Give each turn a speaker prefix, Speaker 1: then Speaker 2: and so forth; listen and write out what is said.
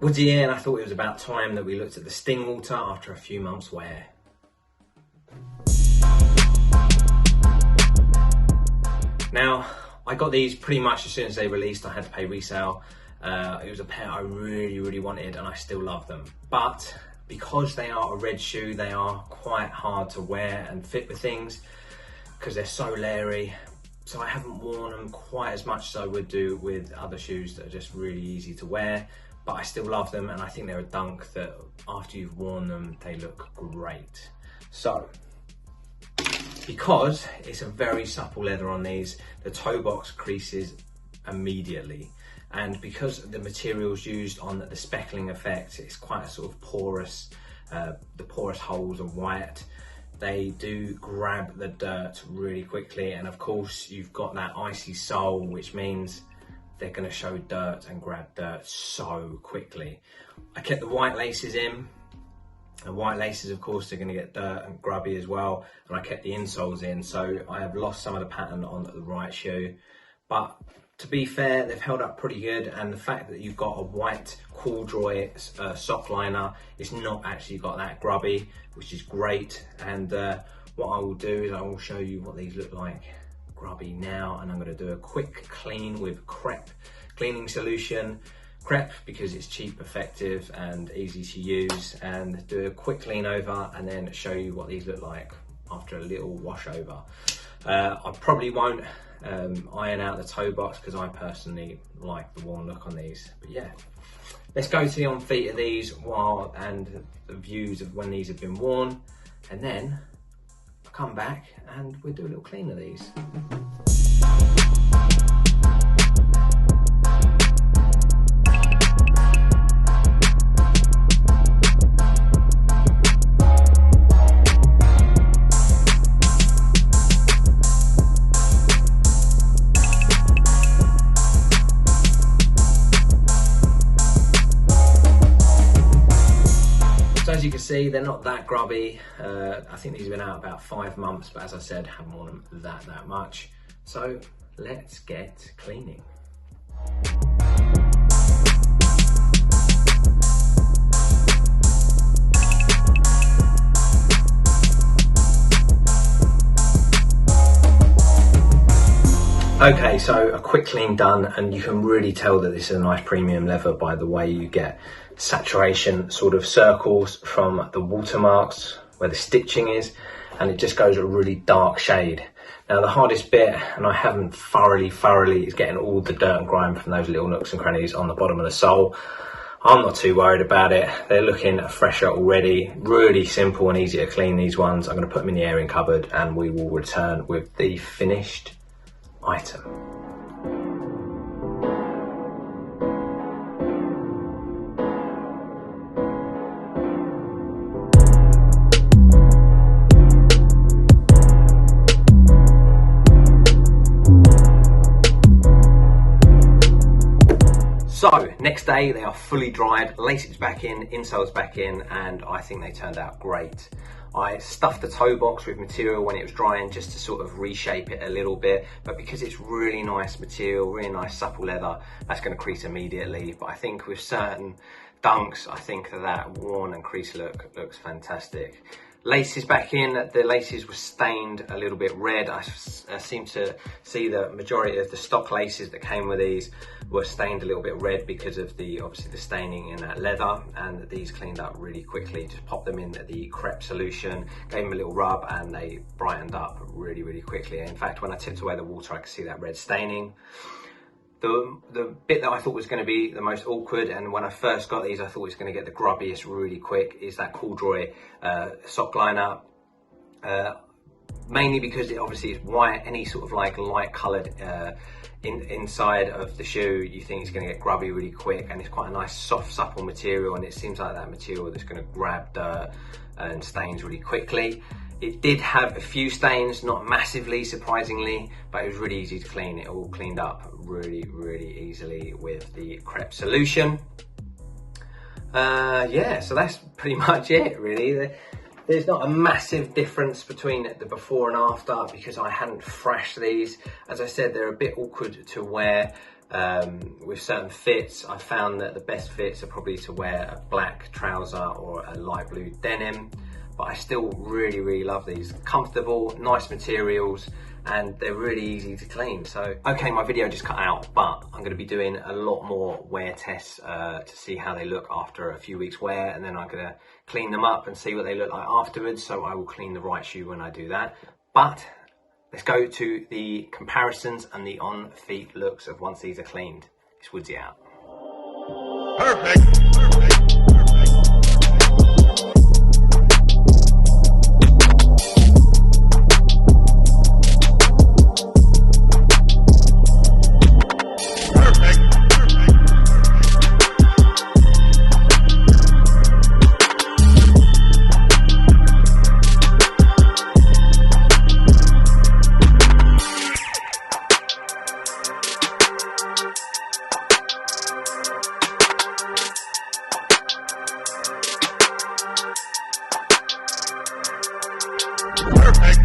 Speaker 1: Woodsy here, and I thought it was about time that we looked at the STINGWATER after a few months' wear. Now, I got these pretty much as soon as they released. I had to pay resale. It was a pair I really wanted, and I still love them. But because they are a red shoe, they are quite hard to wear and fit with things because they're so leery. So I haven't worn them quite as much as I would do with other shoes that are just really easy to wear. But I still love them, and I think they're a dunk that after you've worn them, they look great. So, because it's a very supple leather on these, the toe box creases immediately. And because the materials used on the speckling effect, it's quite a sort of porous, the porous holes are white. They do grab the dirt really quickly. And of course, you've got that icy sole, which means they're going to show dirt and grab dirt so quickly. I kept the white laces in. The white laces, of course, they're going to get dirt and grubby as well. And I kept the insoles in, so I have lost some of the pattern on the right shoe. But to be fair, they've held up pretty good. And the fact that you've got a white corduroy sock liner, it's not actually got that grubby, which is great. And what I will do is I will show you what these look like grubby now, and I'm going to do a quick clean with Crep cleaning solution. Crep because it's cheap, effective and easy to use, and do a quick clean over and then show you what these look like after a little wash over. I probably won't iron out the toe box because I personally like the worn look on these, but yeah, let's go to the on feet of these and the views of when these have been worn, and then come back and we'll do a little clean of these. As you can see, they're not that grubby. I think these have been out about 5 months, but as I said, haven't worn them that much. So let's get cleaning. Okay, so a quick clean done, and you can really tell that this is a nice premium leather by the way you get saturation sort of circles from the watermarks where the stitching is, and it just goes a really dark shade. Now the hardest bit, and I haven't thoroughly, is getting all the dirt and grime from those little nooks and crannies on the bottom of the sole. I'm not too worried about it. They're looking fresher already. Really simple and easy to clean, these ones. I'm going to put them in the airing cupboard and we will return with the finished item. So, next day they are fully dried, laces back in, insoles back in, and I think they turned out great. I stuffed the toe box with material when it was drying just to sort of reshape it a little bit, but because it's really nice material, really nice supple leather, that's going to crease immediately. But I think with certain dunks, I think that worn and crease look looks fantastic. Laces back in, the laces were stained a little bit red. I seem to see the majority of the stock laces that came with these were stained a little bit red because of obviously the staining in that leather, and these cleaned up really quickly. Just popped them in the Crep solution, gave them a little rub, and they brightened up really quickly. In fact, when I tipped away the water, I could see that red staining. The bit that I thought was going to be the most awkward, and when I first got these I thought it was going to get the grubbiest really quick, is that corduroy sock liner. Mainly because it obviously is white, any sort of like light coloured inside of the shoe, you think it's going to get grubby really quick, and it's quite a nice soft supple material, and it seems like that material that's going to grab dirt and stains really quickly. It did have a few stains, not massively, surprisingly, but it was really easy to clean. It all cleaned up really easily with the Crep solution. Yeah, so that's pretty much it, really. There's not a massive difference between the before and after because I hadn't thrashed these. As I said, they're a bit awkward to wear. With certain fits, I found that the best fits are probably to wear a black trouser or a light blue denim, but I still really love these. Comfortable, nice materials, and they're really easy to clean. So, okay, my video just cut out, but I'm gonna be doing a lot more wear tests to see how they look after a few weeks wear, and then I'm gonna clean them up and see what they look like afterwards, so I will clean the right shoe when I do that. But let's go to the comparisons and the on-feet looks of once these are cleaned. It's Woodsy out.
Speaker 2: Perfect. Perfect.